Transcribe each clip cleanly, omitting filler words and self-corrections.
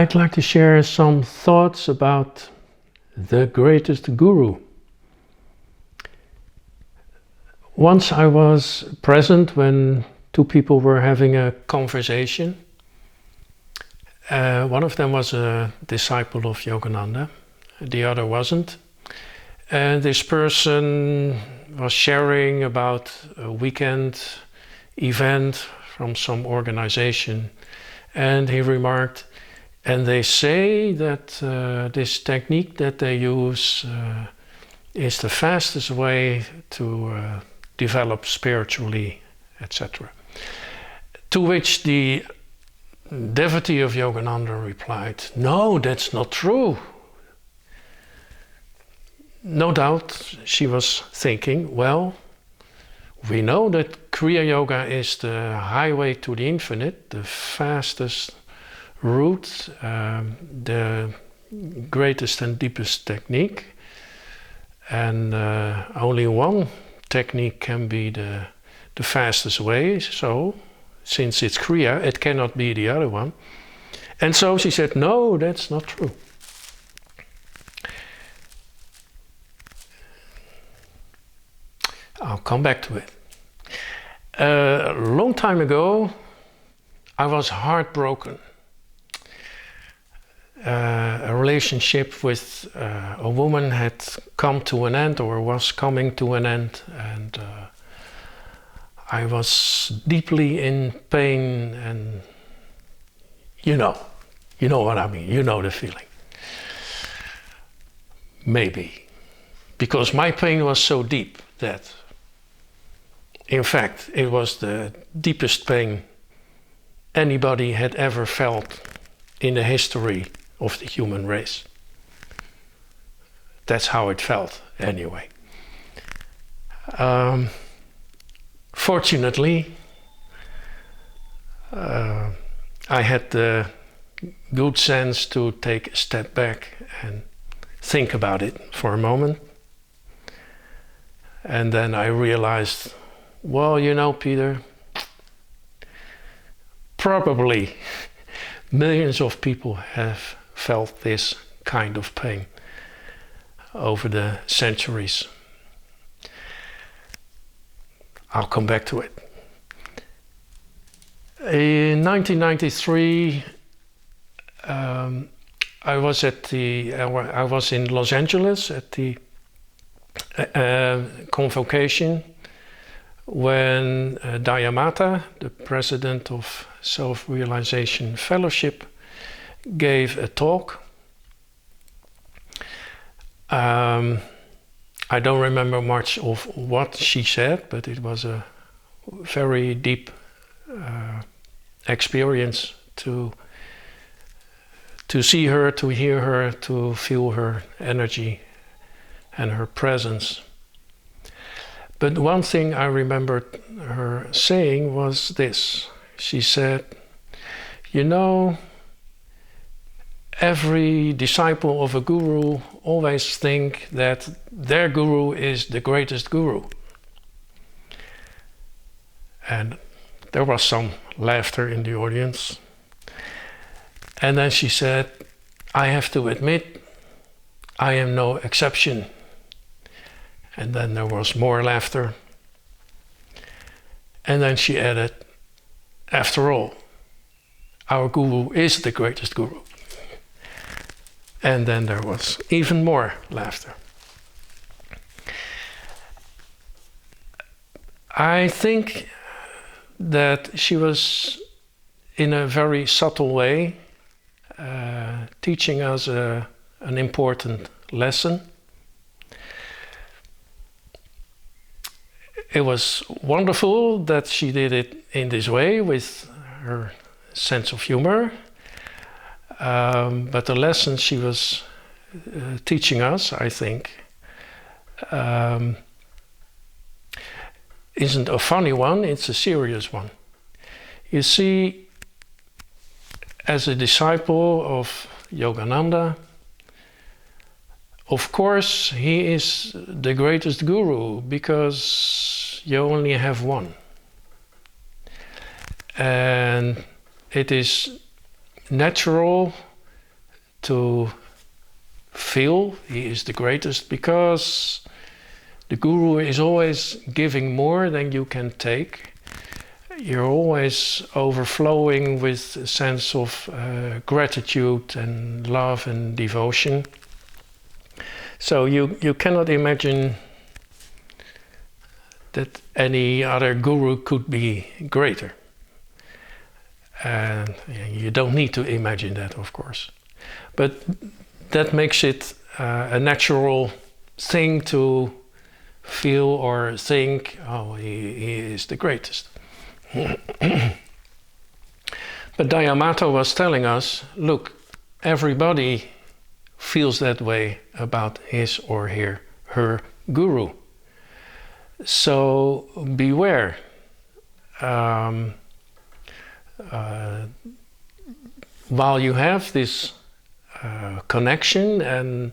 I'd like to share some thoughts about the greatest guru. Once I was present when two people were having a conversation. One of them was a disciple of Yogananda, the other wasn't. And this person was sharing about a weekend event from some organization, and he remarked, and they say that this technique that they use is the fastest way to develop spiritually, etc. To which the devotee of Yogananda replied, "No, that's not true." No doubt she was thinking, well, we know that Kriya Yoga is the highway to the infinite, the fastest route, the greatest and deepest technique. And only one technique can be the fastest way. So, since it's Kriya, it cannot be the other one. And so she said, no, that's not true. I'll come back to it. A long time ago, I was heartbroken. A relationship with a woman had come to an end or was coming to an end, and I was deeply in pain, and you know what I mean, you know the feeling. Maybe. Because my pain was so deep that, in fact, it was the deepest pain anybody had ever felt in the history of the human race. That's how it felt, anyway. Fortunately, I had the good sense to take a step back and think about it for a moment. And then I realized, well, you know, Peter, probably millions of people have felt this kind of pain over the centuries. I'll come back to it. In 1993, I was in Los Angeles at the convocation when Daya Mata, the president of Self-Realization Fellowship, gave a talk. I don't remember much of what she said, but it was a very deep experience to see her, to hear her, to feel her energy and her presence. But one thing I remembered her saying was this. She said, you know, every disciple of a guru always think that their guru is the greatest guru. And there was some laughter in the audience. And then she said, I have to admit, I am no exception. And then there was more laughter. And then she added, after all, our guru is the greatest guru. And then there was even more laughter. I think that she was, in a very subtle way, teaching us an important lesson. It was wonderful that she did it in this way with her sense of humor. But the lesson she was teaching us, I think, isn't a funny one, it's a serious one. You see, as a disciple of Yogananda, of course he is the greatest guru because you only have one. And it is natural to feel he is the greatest, because the guru is always giving more than you can take. You're always overflowing with a sense of gratitude and love and devotion. So you cannot imagine that any other guru could be greater. And you don't need to imagine that, of course. But that makes it a natural thing to feel or think, oh, he is the greatest. But Daya Mata was telling us, look, everybody feels that way about his or her guru. So beware. While you have this connection and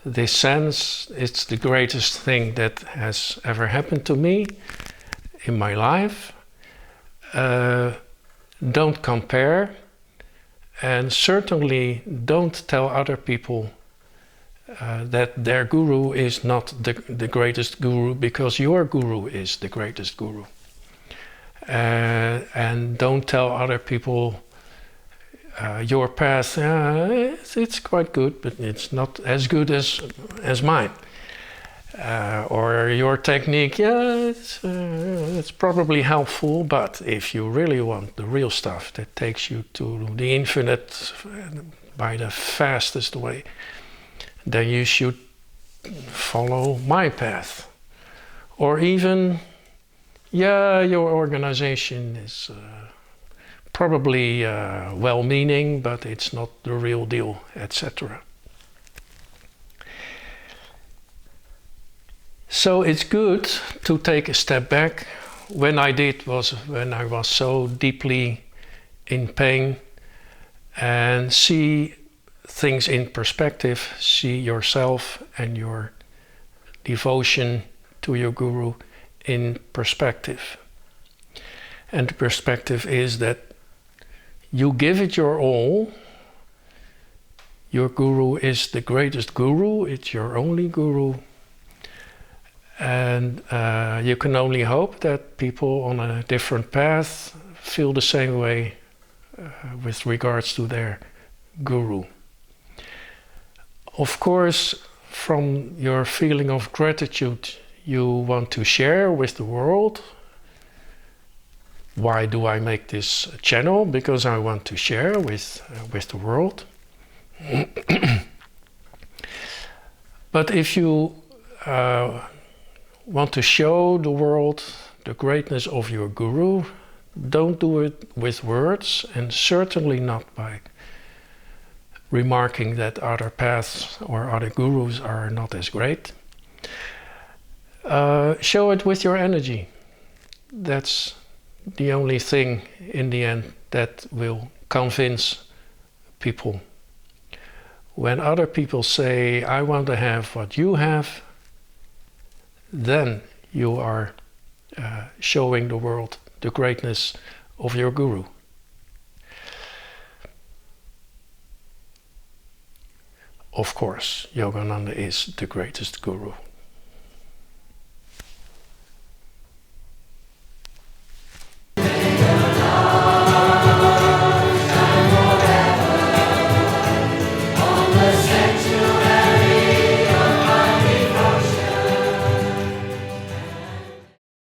this sense, it's the greatest thing that has ever happened to me in my life, don't compare, and certainly don't tell other people that their guru is not the greatest guru, because your guru is the greatest guru. And don't tell other people your path, it's quite good, but it's not as good as mine. Or your technique, it's probably helpful, but if you really want the real stuff that takes you to the infinite by the fastest way, then you should follow my path. Or even, your organization is probably well-meaning, but it's not the real deal, etc. So it's good to take a step back. When I did was when I was so deeply in pain, and see things in perspective, see yourself and your devotion to your guru in perspective. And the perspective is that you give it your all. Your guru is the greatest guru, it's your only guru. And you can only hope that people on a different path feel the same way with regards to their guru. Of course, from your feeling of gratitude, you want to share with the world. Why do I make this channel? Because I want to share with the world. But if you want to show the world the greatness of your guru, don't do it with words, and certainly not by remarking that other paths or other gurus are not as great. Show it with your energy. That's the only thing in the end that will convince people. When other people say, I want to have what you have, then you are showing the world the greatness of your guru. Of course, Yogananda is the greatest guru.